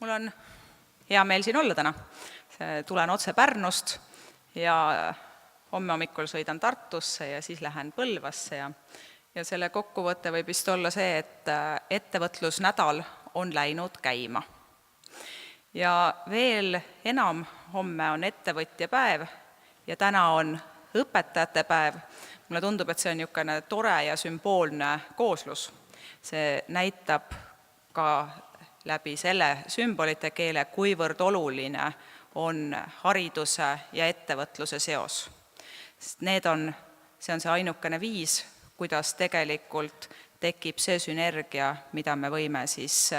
Mul on hea meel siin olla täna. Tulen otse Pärnust ja homme hommikul sõidan Tartusse ja siis lähen Põlvasse ja selle kokkuvõte võib vist olla see, et ettevõtlusnädal on läinud käima. Ja veel enam, homme on ettevõtja päev ja täna on õpetajate päev. Mulle tundub, et see on niisugune tore ja sümboolne kooslus. See näitab ka läbi selle sümbolite keele, kuivõrd oluline on hariduse ja ettevõtluse seos. Sest see on see ainukene viis, kuidas tegelikult tekib see sünergia, mida me võime siis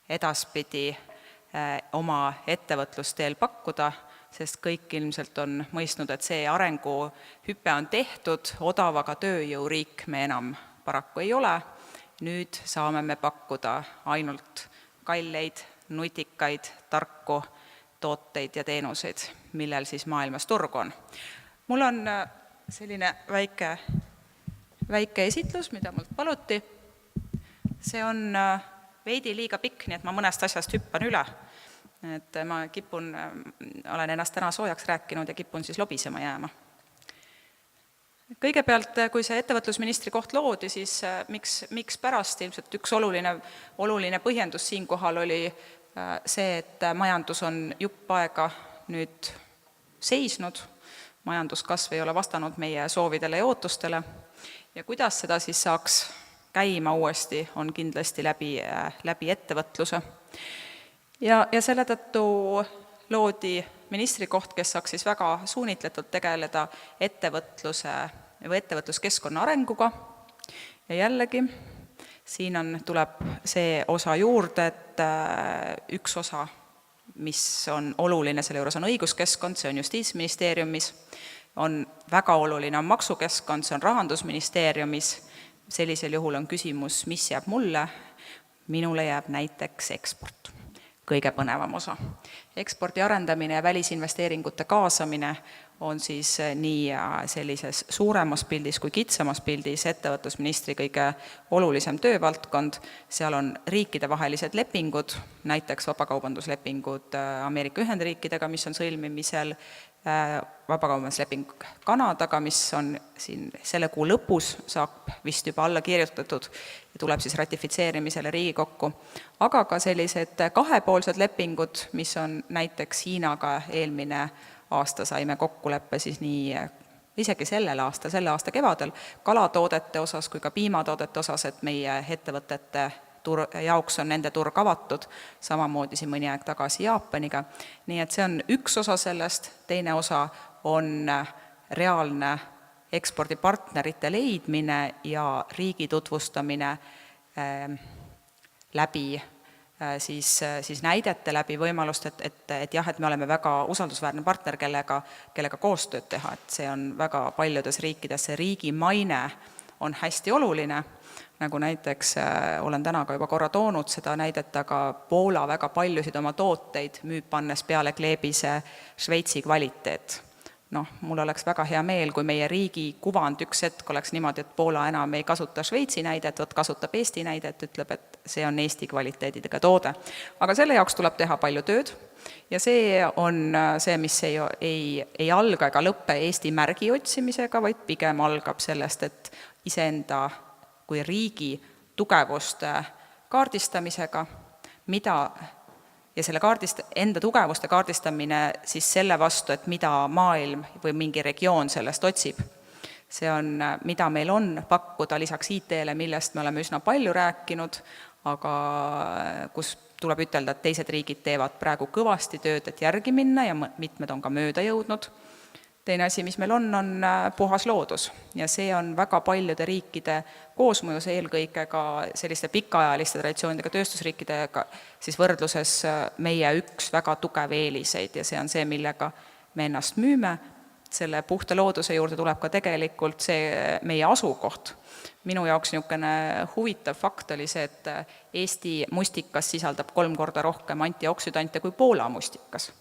edaspidi oma ettevõtlusteel pakkuda, sest kõik ilmselt on mõistnud, et see arenguhüpe on tehtud, odavaga tööjõuriik me enam paraku ei ole. Nüüd saame me pakkuda ainult kalleid, nutikaid, tarku tooteid ja teenuseid, millel siis maailmas turg on. Mul on selline väike esitlus, mida mult paluti. See on veidi liiga pikk, nii et ma mõnest asjast hüppan üle. Et ma olen ennast täna soojaks rääkinud ja kipun siis lobisema jääma. Kõigepealt, kui see ettevõtlusministri koht loodi, siis miks pärast ilmselt üks oluline põhjendus siinkohal oli see, et majandus on jupp aega nüüd seisnud, majanduskasv ei ole vastanud meie soovidele ja ootustele ja kuidas seda siis saaks käima uuesti, on kindlasti läbi ettevõtluse. Ja selle tõttu loodi ministrikoht, kes saaks siis väga suunitletult tegeleda ettevõtluskeskkonna arenguga. Ja jällegi, siin tuleb see osa juurde, et üks osa, mis on oluline, selle juures on õiguskeskkond, see on Justiitsministeeriumis, on väga oluline on maksukeskkond, see on Rahandusministeeriumis, sellisel juhul on küsimus, mis jääb mulle, minule jääb näiteks eksport. Kõige põnevam osa. Ekspordi arendamine ja välisinvesteeringute kaasamine on siis nii sellises suuremas pildis kui kitsamas pildis ettevõtlusministri kõige olulisem töövaldkond. Seal on riikidevahelised lepingud, näiteks vabakaubanduslepingud Ameerika Ühendriikidega, mis on sõlmimisel, vabakaubandusleping Kanadaga, mis on siin selle kuu lõpus, saab vist juba alla kirjutatud ja tuleb siis ratifitseerimisele Riigikokku. Aga ka sellised kahepoolsed lepingud, mis on näiteks Hiinaga eelmine aasta saime kokkuleppe siis nii isegi selle aasta kevadel kalatoodete osas kui ka piimatoodete osas, et meie ettevõtete jaoks on nende turg avatud, samamoodi siin mõni aeg tagasi Jaapaniga. Nii et see on üks osa sellest, teine osa on reaalne ekspordipartnerite leidmine ja riigi tutvustamine läbi siis näidete läbi võimalust, et jah, et me oleme väga usaldusväärne partner, kellega koostööd teha, et see on väga paljudes riikides, see riigi maine on hästi oluline, nagu näiteks olen täna ka juba korra toonud seda näidet, aga Poola väga paljusid oma tooteid müüb pannes peale kleebise Šveitsi kvaliteet. Mul oleks väga hea meel, kui meie riigi kuvand üks hetk oleks niimoodi, et Poola enam ei kasuta Šveitsi näidet, kasutab Eesti näidet, ütleb, et see on Eesti kvaliteedidega toode. Aga selle jaoks tuleb teha palju tööd ja see on see, mis ei alga ega lõppe Eesti märgi otsimisega, vaid pigem algab sellest, et iseenda kui riigi tugevuste kaardistamisega, ja selle enda tugevuste kaardistamine siis selle vastu, et mida maailm või mingi regioon sellest otsib. See on, mida meil on pakkuda lisaks IT-le, millest me oleme üsna palju rääkinud, aga kus tuleb ütelda, et teised riigid teevad praegu kõvasti tööd, et järgi minna ja mitmed on ka mööda jõudnud. Teine asi, mis meil on puhas loodus ja see on väga paljude riikide koosmõjus, eelkõige ka selliste pikaajaliste traditsioonidega tööstusriikidega siis võrdluses meie üks väga tugev eeliseid ja see on see, millega me ennast müüme. Selle puhta looduse juurde tuleb ka tegelikult see meie asukoht. Minu jaoks niisugune huvitav fakt oli see, et Eesti mustikas sisaldab 3 korda rohkem antioksüdante kui Poola mustikas.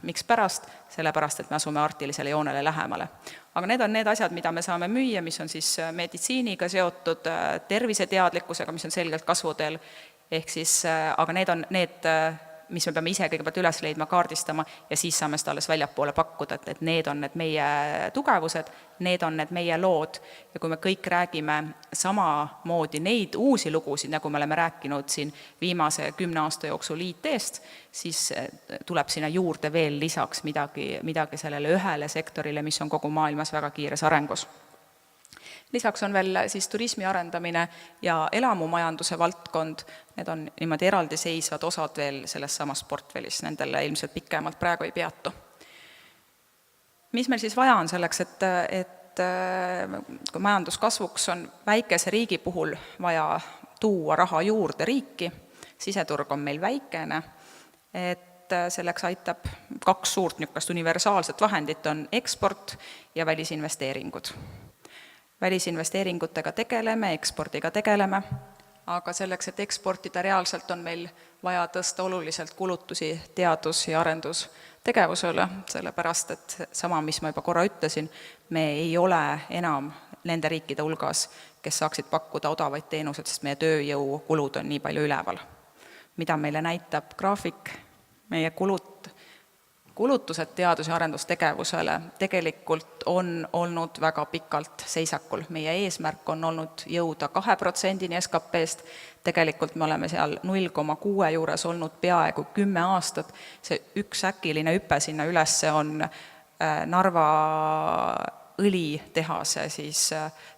Miks pärast? Sellepärast, et me asume artilisele joonele lähemale. Aga need on need asjad, mida me saame müüa, mis on siis meditsiiniga seotud, terviseteadlikkusega, mis on selgelt kasvuteel ehk siis, aga need on need, mis me peame ise kõigepealt üles leidma, kaardistama ja siis saame seda alles väljapoole pakkuda, et need on need meie tugevused, need on need meie lood ja kui me kõik räägime samamoodi neid uusi lugusid, nagu me oleme rääkinud siin viimase 10 aasta jooksul IT-st, siis tuleb sinna juurde veel lisaks midagi sellele ühele sektorile, mis on kogu maailmas väga kiires arengus. Lisaks on veel siis turismi arendamine ja elamumajanduse valdkond, need on niimoodi eraldiseisvad osad veel selles samas portfellis, nendele ilmselt pikemalt praegu ei peatu. Mis meil siis vaja on selleks, et kui majanduskasvuks on väikese riigi puhul vaja tuua raha juurde riiki, siseturg on meil väikene, et selleks aitab 2 suurt niisugust universaalset vahendit on eksport ja välisinvesteeringud. Välisinvesteeringutega tegeleme, ekspordiga tegeleme, aga selleks, et eksportida reaalselt, on meil vaja tõsta oluliselt kulutusi teadus- ja arendustegevusele, sellepärast et sama, mis ma juba korra ütlesin, me ei ole enam nende riikide hulgas, kes saaksid pakkuda odavaid teenused, sest meie tööjõukulud on nii palju üleval. Mida meile näitab graafik, meie kulutused teadus- ja arendustegevusele tegelikult on olnud väga pikalt seisakul. Meie eesmärk on olnud jõuda 2%-ni SKP-st, tegelikult me oleme seal 0,6 juures olnud peaaegu 10 aastat. See üks äkiline hüpe sinna üles on Narva õlitehase siis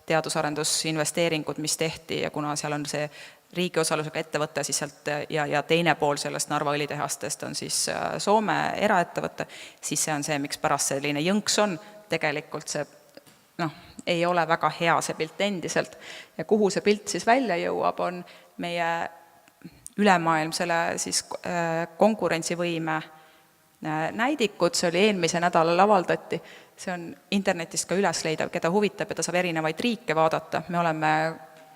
teadus-arendusinvesteeringud, mis tehti ja kuna seal on see riigi osalusega ettevõte siis sealt ja teine pool sellest Narva õlitehastest on siis Soome eraettevõte, siis see on see, miks pärast selline jõnks on, tegelikult see ei ole väga hea see pilt endiselt ja kuhu see pilt siis välja jõuab, on meie ülemaailmsele siis konkurentsivõime näidikud, see oli eelmise nädalal avaldati, see on internetist ka üles leidav, keda huvitab ja ta saab erinevaid riike vaadata, me oleme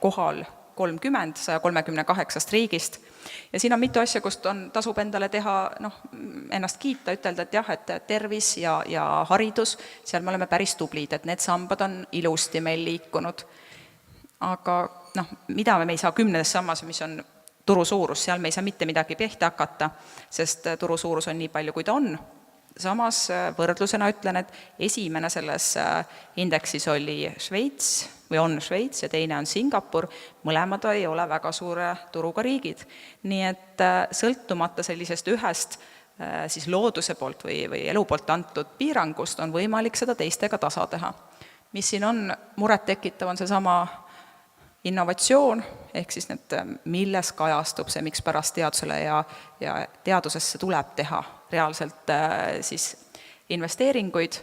kohal 30, 138 riigist ja siin on mitu asja, kust tasub endale teha, ennast kiita, ütelda, et jah, et tervis ja haridus, seal me oleme päris tublid, et need sambad on ilusti meil liikunud. Aga mida me ei saa 10. sammas, mis on turu suurus, seal me ei saa mitte midagi pihta hakata, sest turu suurus on nii palju, kui ta on. Samas võrdlusena ütlen, et esimene selles indeksis oli Šveits või on Šveits ja teine on Singapur, mõlemad ei ole väga suure turuga riigid. Nii et sõltumata sellisest ühest siis looduse poolt või elu poolt antud piirangust on võimalik seda teistega tasa teha. Mis siin on muret tekitav, on seesama innovatsioon, ehk siis need, milles kajastub see, miks pärast teadusele ja teadusesse tuleb teha reaalselt siis investeeringuid.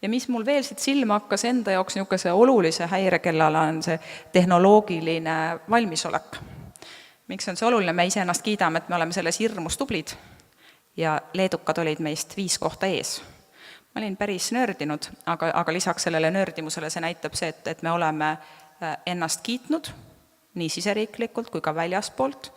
Ja mis mul veel siit silma hakkas enda jaoks niisuguse olulise häirekellale on see tehnoloogiline valmisolek. Miks on see oluline? Me ise ennast kiidame, et me oleme selles hirmus tublid ja leedukad olid meist 5 kohta ees. Ma olin päris nördinud, aga lisaks sellele nördimusele see näitab see, et me oleme ennast kiitnud nii siseriiklikult kui ka väljaspoolt,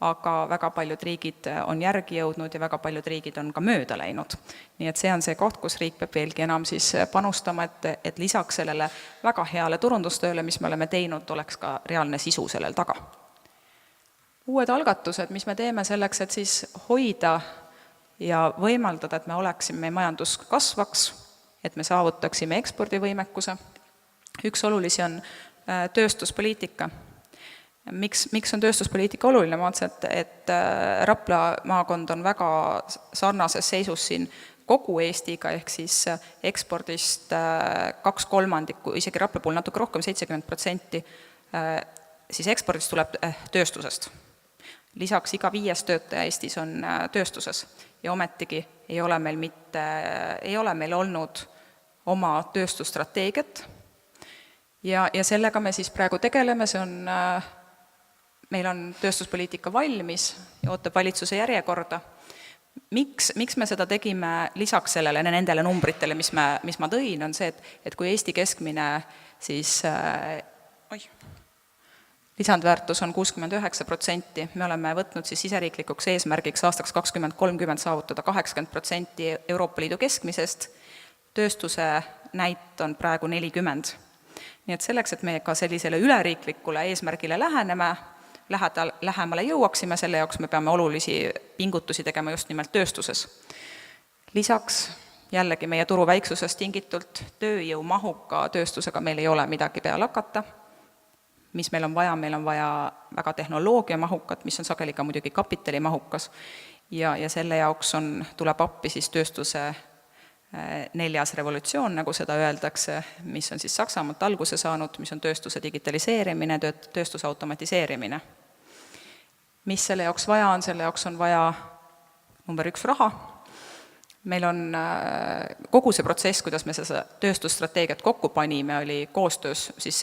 aga väga paljud riigid on järgi jõudnud ja väga paljud riigid on ka mööda läinud. Nii et see on see koht, kus riik peab veelgi enam siis panustama, et lisaks sellele väga heale turundustööle, mis me oleme teinud, oleks ka reaalne sisu sellel taga. Uued algatused, mis me teeme selleks, et siis hoida ja võimaldada, et me oleksime, meie majandus kasvaks, et me saavutaksime ekspordivõimekuse. Üks olulisi on tööstuspoliitika. Miks on tööstuspoliitika oluline? Ma mõtlesin, et Rapla maakond on väga sarnases seisus siin kogu Eestiga, ehk siis ekspordist 2/3, isegi Rapla puhul natuke rohkem, 70%, siis ekspordist tuleb tööstusest. Lisaks iga 5. töötaja Eestis on tööstuses ja ometigi ei ole meil olnud oma tööstusstrateegiat ja sellega me siis praegu tegeleme, meil on tööstuspoliitika valmis ja ootab valitsuse järjekorda. Miks me seda tegime lisaks sellele, nendele numbritele, mis ma tõin, on see, et kui Eesti keskmine siis lisandväärtus on 69%, me oleme võtnud siis siseriiklikuks eesmärgiks aastaks 2030 saavutada 80% Euroopa Liidu keskmisest, tööstuse näit on praegu 40%. Nii et selleks, et me ka sellisele üleriiklikule eesmärgile läheneme, lähemale jõuaksime, selle jaoks me peame olulisi pingutusi tegema just nimelt tööstuses. Lisaks jällegi meie turu väiksusest tingitult tööjõumahuka tööstusega meil ei ole midagi peale hakata. Mis meil on vaja väga tehnoloogiamahukat, mis on sageli ka muidugi kapitalimahukas ja selle jaoks tuleb appi siis tööstuse 4. revolutsioon, nagu seda öeldakse, mis on siis Saksamaalt alguse saanud, mis on tööstuse digitaliseerimine, tööstuse automatiseerimine. Mis selle jaoks vaja on? Selle jaoks on vaja number 1 raha. Meil on kogu see protsess, kuidas me seda tööstusstrateegiat kokku panime, oli koostöös siis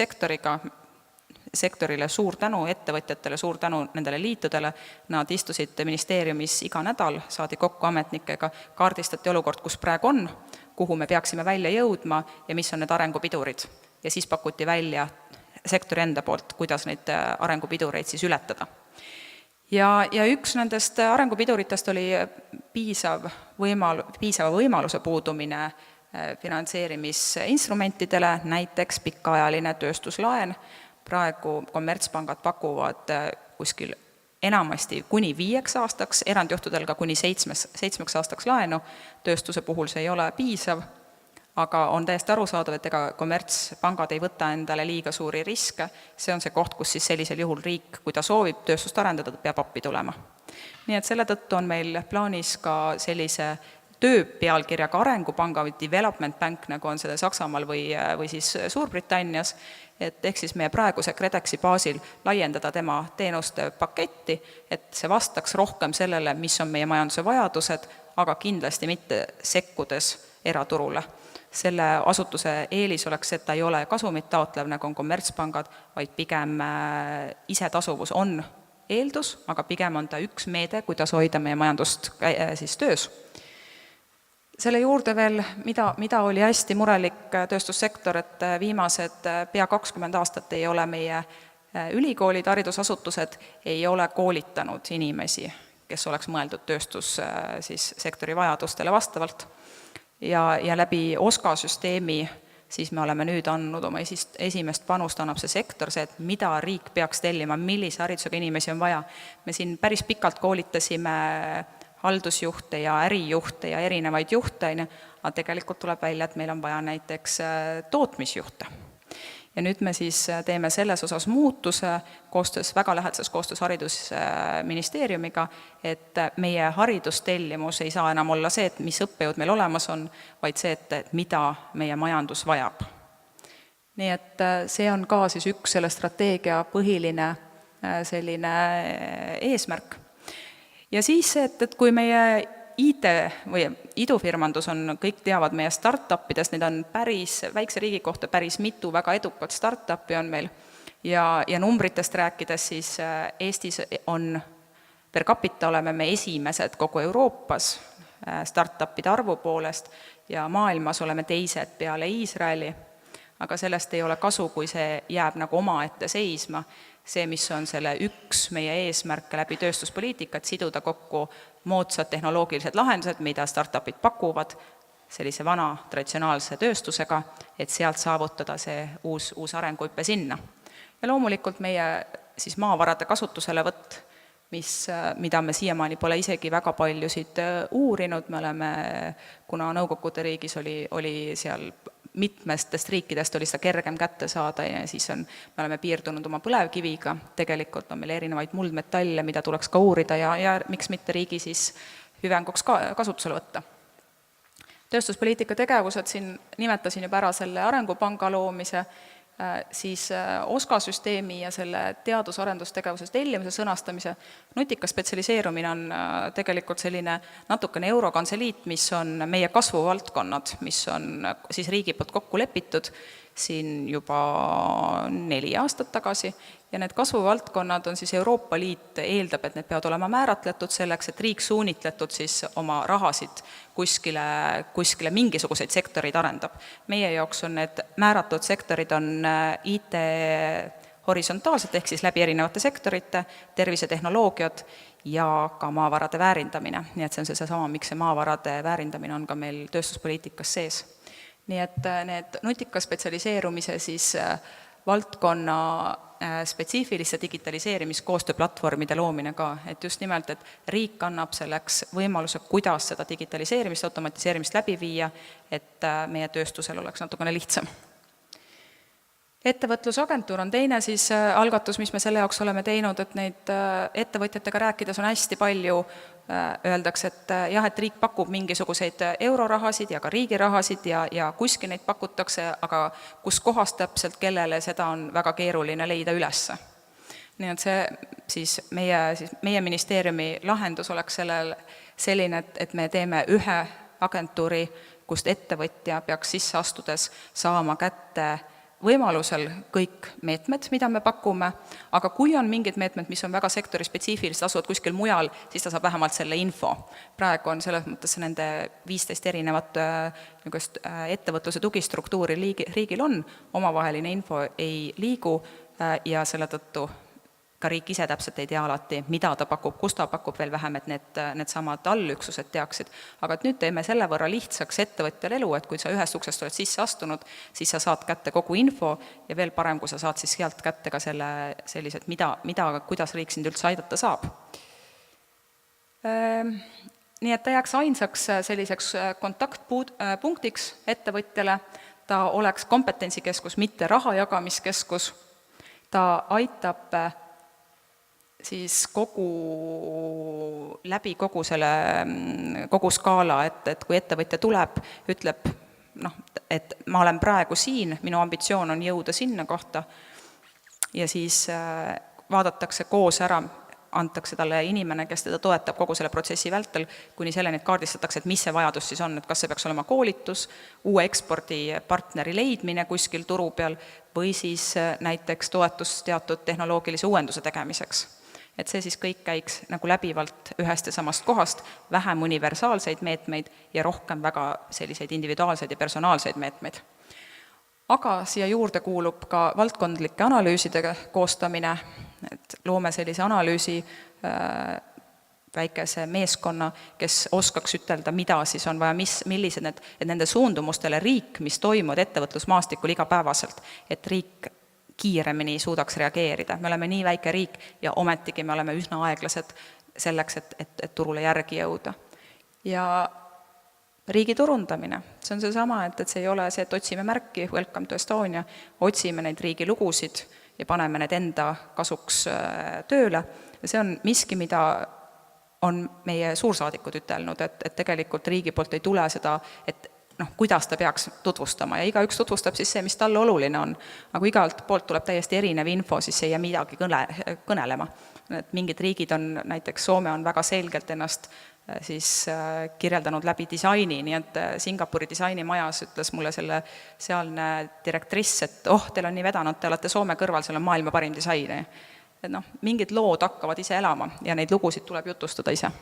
sektorile suur tänu, ettevõtjatele suur tänu nendele liitudele, nad istusid ministeeriumis iga nädal, saadi kokku ametnikega, kaardistati olukord, kus praegu on, kuhu me peaksime välja jõudma ja mis on need arengupidurid. Ja siis pakuti välja sektori enda poolt, kuidas neid arengupidureid siis ületada. Ja üks nendest arengupiduritest oli piisava võimaluse puudumine finantseerimisinstrumentidele, näiteks pikaajaline tööstuslaen. Praegu kommertspangad pakuvad kuskil enamasti kuni 5 aastaks, erandjuhtudel ka kuni 7 aastaks laenu. Tööstuse puhul see ei ole piisav, aga on täiesti arusaadav, et ega kommertspangad ei võta endale liiga suuri riske. See on see koht, kus siis sellisel juhul riik, kui ta soovib tööstust arendada, peab appi tulema. Nii et selle tõttu on meil plaanis ka sellise tööpealkirjaga arengupanga või development bank, nagu on seda Saksamaal või siis Suurbritannias, et ehk siis meie praeguse KredExi baasil laiendada tema teenuste paketti, et see vastaks rohkem sellele, mis on meie majanduse vajadused, aga kindlasti mitte sekkudes eraturule. Selle asutuse eelis oleks, et ta ei ole kasumit taotlev, nagu on kommertspangad, vaid pigem isetasuvus on eeldus, aga pigem on ta üks meede, kuidas hoida meie majandust siis töös. Selle juurde veel, mida oli hästi murelik tööstussektor, et viimased pea 20 aastat ei ole meie ülikoolid, haridusasutused ei ole koolitanud inimesi, kes oleks mõeldud tööstussektori vajadustele vastavalt. Ja läbi OSKA süsteemi siis me oleme nüüd andnud oma esimest panust, annab see sektor, see, et mida riik peaks tellima, millise haridusega inimesi on vaja. Me siin päris pikalt koolitasime haldusjuhte ja ärijuhte ja erinevaid juhte, aga tegelikult tuleb välja, et meil on vaja näiteks tootmisjuhte. Ja nüüd me siis teeme selles osas muutuse väga lähedases koostöös haridusministeeriumiga, et meie haridustellimus ei saa enam olla see, et mis õppejõud meil olemas on, vaid see, et mida meie majandus vajab. Nii et see on ka siis üks selle strateegia põhiline selline eesmärk. Ja siis see, et kui meie IT või idufirmandus on, kõik teavad meie startupidest, neid on päris väikse riigi kohta päris mitu väga edukat startupi on meil ja numbritest rääkides siis Eestis on per capita oleme me esimesed kogu Euroopas startupide arvu poolest ja maailmas oleme teised peale Iisraeli, aga sellest ei ole kasu, kui see jääb nagu omaette seisma. See, mis on selle üks meie eesmärk läbi tööstuspoliitikat, siduda kokku moodsad tehnoloogilised lahendused, mida startupid pakuvad, sellise vana traditsionaalse tööstusega, et sealt saavutada see uus arenguhüpe sinna. Ja loomulikult meie siis maavarade kasutuselevõtt, mida me siiamaani pole isegi väga paljusid uurinud, me oleme, kuna Nõukogude riigis oli seal mitmestest riikidest oli seda kergem kätte saada ja siis me oleme piirdunud oma põlevkiviga, tegelikult on meil erinevaid muldmetalle, mida tuleks ka uurida ja miks mitte riigi siis hüvenguks kasutusele võtta. Tööstuspoliitika tegevused, siin nimetasin juba ära selle arengupanga loomise, siis OSKA süsteemi ja selle teadus-arendustegevuse tellimise sõnastamise. Nutika spetsialiseerumine on tegelikult selline natukene eurokantseliit, mis on meie kasvuvaldkonnad, mis on siis riigi poolt kokku lepitud siin juba 4 aastat tagasi ja need kasvuvaldkonnad on siis Euroopa Liit eeldab, et need peavad olema määratletud selleks, et riik suunitletud siis oma rahasid kuskile mingisuguseid sektoreid arendab. Meie jaoks on need määratud sektorid on IT horisontaalselt ehk siis läbi erinevate sektorite, tervisetehnoloogiad ja ka maavarade väärindamine. Nii et see on seesama, miks see maavarade väärindamine on ka meil tööstuspoliitikas sees. Nii et need nutika spetsialiseerumise siis valdkonna spetsiifiliste digitaliseerimiskoostööplatvormide loomine ka, et just nimelt, et riik annab selleks võimaluse, kuidas seda digitaliseerimist, automatiseerimist läbi viia, et meie tööstusel oleks natukene lihtsam. Ettevõtlusagentuur on teine siis algatus, mis me selle jaoks oleme teinud, et neid ettevõtjatega rääkides on hästi palju, öeldakse, et jah, et riik pakub mingisuguseid eurorahasid ja ka riigirahasid ja kuskil neid pakutakse, aga kus kohas täpselt, kellele, seda on väga keeruline leida ülesse. Nii et see siis meie ministeeriumi lahendus oleks sellel selline, et me teeme ühe agentuuri, kust ettevõtja peaks sisse astudes saama kätte võimalusel kõik meetmed, mida me pakume, aga kui on mingid meetmed, mis on väga sektori spetsiifilised, asuvad kuskil mujal, siis ta saab vähemalt selle info. Praegu on selles mõttes nende 15 erinevat ettevõtluse tugistruktuuri riigil on, omavaheline info ei liigu ja selle tõttu ka riik ise täpselt ei tea alati, mida ta pakub, kus ta pakub veel vähem, et need samad allüksused teaksid. Aga et nüüd teeme selle võrra lihtsaks ettevõtjal elu, et kui sa ühest uksest oled sisse astunud, siis sa saad kätte kogu info ja veel parem, kui sa saad siis sealt kätte ka sellised, kuidas riik sind üldse aidata saab. Nii et ta jääks ainsaks selliseks kontaktpunktiks ettevõtjale, ta oleks kompetentsikeskus, mitte raha jagamiskeskus, ta aitab siis läbi kogu skaala, et kui ettevõtja tuleb, ütleb, et ma olen praegu siin, minu ambitsioon on jõuda sinna kohta ja siis vaadatakse koos ära, antakse talle inimene, kes teda toetab kogu selle protsessi vältel, kuni selleni, et kaardistatakse, et mis see vajadus siis on, et kas see peaks olema koolitus, uue ekspordipartneri leidmine kuskil turu peal või siis näiteks toetus teatud tehnoloogilise uuenduse tegemiseks. Et see siis kõik käiks nagu läbivalt ühest ja samast kohast, vähem universaalseid meetmeid ja rohkem väga selliseid individuaalseid ja personaalseid meetmeid. Aga siia juurde kuulub ka valdkondlike analüüside koostamine, et loome sellise analüüsi väikese meeskonna, kes oskaks ütelda, mida siis on vaja, millised et nende suundumustele riik, mis toimuvad ettevõtlusmaastikul igapäevaselt, et riik kiiremini suudaks reageerida. Me oleme nii väike riik ja ometigi me oleme üsna aeglased selleks, et turule järgi jõuda. Ja riigi turundamine, see on see sama, et see ei ole see, et otsime märki, Welcome to Estonia, otsime neid riigi lugusid ja paneme need enda kasuks tööle. Ja see on miski, mida on meie suursaadikud ütelnud, et tegelikult riigi poolt ei tule seda, et kuidas ta peaks tutvustama ja igaüks tutvustab siis see, mis talle oluline on. Aga kui igalt poolt tuleb täiesti erinev info, siis ei jää midagi kõnelema. Et mingid riigid on, näiteks Soome on väga selgelt ennast siis kirjeldanud läbi disaini, nii et Singapuri disainimajas ütles mulle selle sealne direktriss, et teil on nii vedanud, te olete Soome kõrval, seal on maailma parim disaini. Et mingid lood hakkavad ise elama ja neid lugusid tuleb jutustada ise.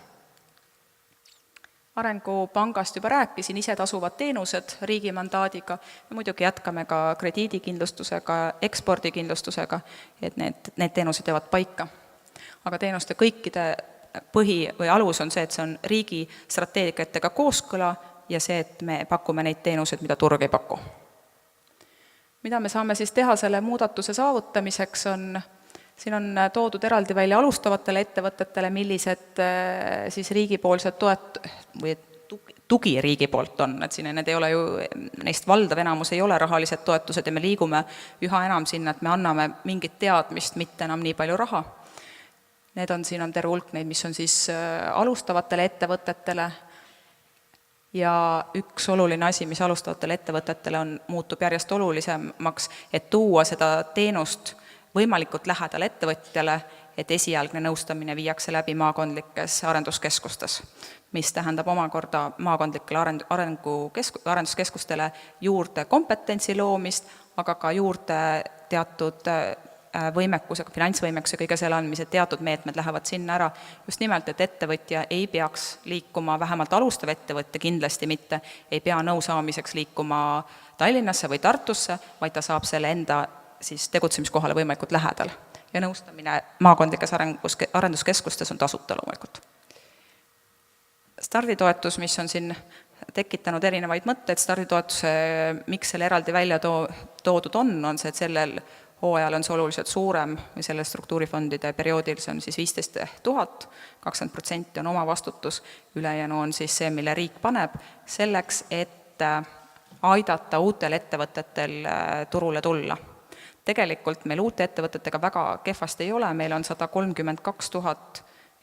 Arengupangast juba rääkisin, ise tasuvad teenused riigi mandaadiga ja muidugi jätkame ka krediidikindlustusega, ekspordikindlustusega, et need teenused jäävad paika. Aga teenuste kõikide põhi või alus on see, et see on riigi strateegiatega kooskõla ja see, et me pakume neid teenuseid, mida turg ei paku. Mida me saame siis teha selle muudatuse saavutamiseks siin on toodud eraldi välja alustavatele ettevõtetele, millised siis riigipoolsed või tugi riigi poolt on, et siin need ei ole ju, neist valdav enamus ei ole rahalised toetused ja me liigume üha enam sinna, et me anname mingit teadmist, mitte enam nii palju raha. Siin on terve hulk neid, mis on siis alustavatele ettevõtetele ja üks oluline asi, mis alustavatele ettevõtetele muutub järjest olulisemaks, et tuua seda teenust võimalikult lähedal ettevõtjale, et esialgne nõustamine viiakse läbi maakondlikes arenduskeskustes, mis tähendab omakorda maakondlikele arenduskeskustele juurde kompetentsi loomist, aga ka juurde teatud võimekusega, finantsvõimekuse kõige selle andmise, teatud meetmed lähevad sinna ära, just nimelt, et ettevõtja ei peaks liikuma, vähemalt alustav ettevõtja kindlasti mitte, ei pea nõu saamiseks liikuma Tallinnasse või Tartusse, vaid ta saab selle enda siis tegutsemiskohale võimalikult lähedal. Ja nõustamine maakondlikes arenduskeskustes on tasuta loomulikult. Starditoetus, mis on siin tekitanud erinevaid mõtteid, starditoetuse, miks selle eraldi välja toodud on see, et sellel hooajal on see oluliselt suurem või selle struktuurifondide perioodil see on siis 15 000, 20% on oma vastutus, ülejäänu on siis see, mille riik paneb selleks, et aidata uutel ettevõtetel turule tulla. Tegelikult meil uute ettevõtetega väga kehvasti ei ole, meil on 132 000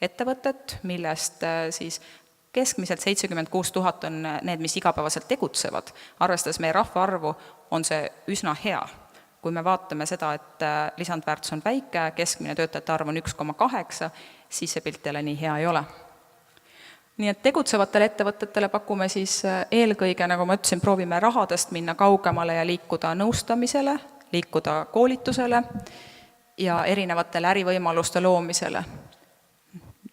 ettevõtet, millest siis keskmiselt 76 000 on need, mis igapäevaselt tegutsevad. Arvestades meie rahvaarvu on see üsna hea. Kui me vaatame seda, et lisandväärtus on väike, keskmine töötajate arv on 1,8, siis see pilt jälle nii hea ei ole. Nii et tegutsevatele ettevõtetele pakume siis eelkõige, nagu ma ütlesin, proovime rahadest minna kaugemale ja liikuda nõustamisele, liikuda koolitusele ja erinevatele ärivõimaluste loomisele.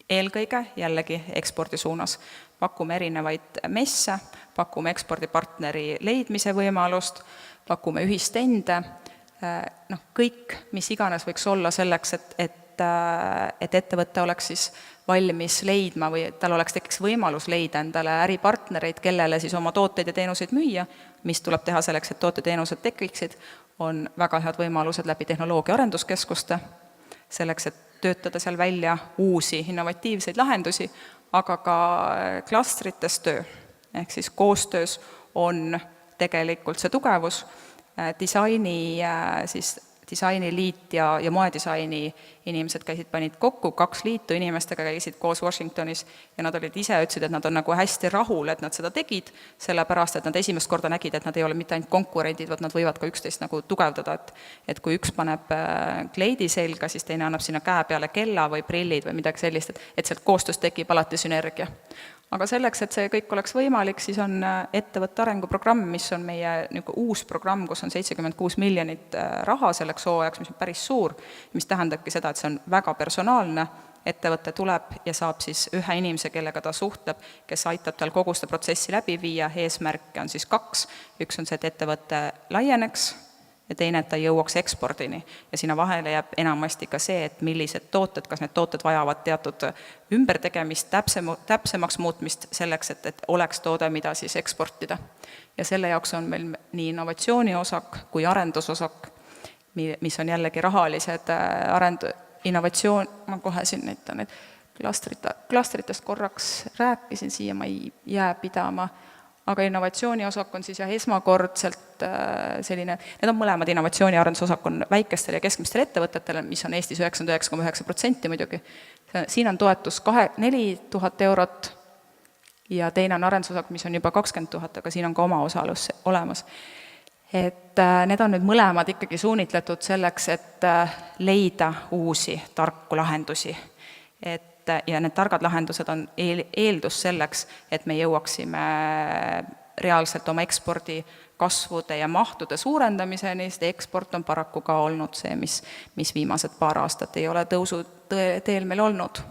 Eelkõige jällegi ekspordi suunas. Pakume erinevaid messe, pakume ekspordipartneri leidmise võimalust, pakume ühistende, kõik, mis iganes võiks olla selleks, et ettevõte oleks siis valmis leidma või tal tekiks võimalus leida endale äripartnereid, kellele siis oma tooteid ja teenuseid müüa, mis tuleb teha selleks, et tooted-teenused tekiksid, on väga head võimalused läbi tehnoloogia arenduskeskuste, selleks, et töötada seal välja uusi innovatiivseid lahendusi, aga ka klastrites töö. Ehk siis koostöös on tegelikult see tugevus, disainiliit ja moedisaini inimesed panid kokku, 2 liitu inimestega käisid koos Washingtonis ja nad olid ise, ütlesid, et nad on nagu hästi rahul, et nad seda tegid, sellepärast, et nad esimest korda nägid, et nad ei ole mitte ainult konkurendid, vaid nad võivad ka üksteist nagu tugevdada, et kui üks paneb kleidi selga, siis teine annab sinna käe peale kella või prillid või midagi sellist, et sealt koostöös tekib alati sünergia. Aga selleks, et see kõik oleks võimalik, siis on ettevõtte arenguprogramm, mis on meie uus programm, kus on 76 miljonit raha selleks hooajaks, mis on päris suur, mis tähendabki seda, et see on väga personaalne, ettevõte tuleb ja saab siis ühe inimese, kellega ta suhtleb, kes aitab tal kogu seda protsessi läbi viia, eesmärke on siis 2, üks on see, et ettevõte laieneks, ja teine, et ta jõuaks ekspordini. Ja sinna vahele jääb enamasti ka see, et millised tooted, kas need tooted vajavad teatud ümbertegemist, täpsemaks muutmist selleks, et oleks toode, mida siis eksportida. Ja selle jaoks on meil nii innovatsiooniosak kui arendusosak, mis on jällegi rahalised innovatsioon, ma kohe siin näitan, et klastritest korraks rääkisin, siia ma ei jää pidama, aga innovatsiooniosak on siis esmakordselt selline, need on mõlemad innovatsiooni arendusosak on väikestel ja keskmistel ettevõtetele, mis on Eestis 99,9% muidugi. Siin on toetus 4000 eurot ja teine on arendusosak, mis on juba 20 000, aga siin on ka oma osalus olemas. Et need on nüüd mõlemad ikkagi suunitletud selleks, et leida uusi tarku lahendusi. Ja need targad lahendused on eeldus selleks, et me jõuaksime reaalselt oma ekspordi kasvude ja mahtude suurendamiseni, sest eksport on paraku ka olnud see, mis viimased paar aastat ei ole tõusu teel meil olnud.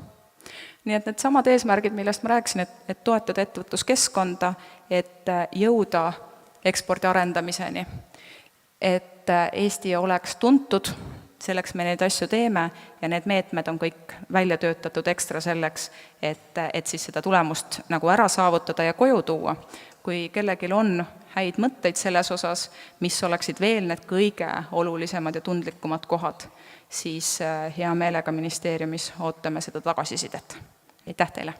Nii et need samad eesmärgid, millest ma rääkisin, et toetada ettevõtluskeskkonda, et jõuda ekspordi arendamiseni, et Eesti oleks tuntud, selleks me neid asju teeme ja need meetmed on kõik välja töötatud ekstra selleks, et siis seda tulemust nagu ära saavutada ja koju tuua. Kui kellelgi on häid mõtteid selles osas, mis oleksid veel need kõige olulisemad ja tundlikumad kohad, siis hea meelega ministeeriumis ootame seda tagasisidet. Aitäh teile!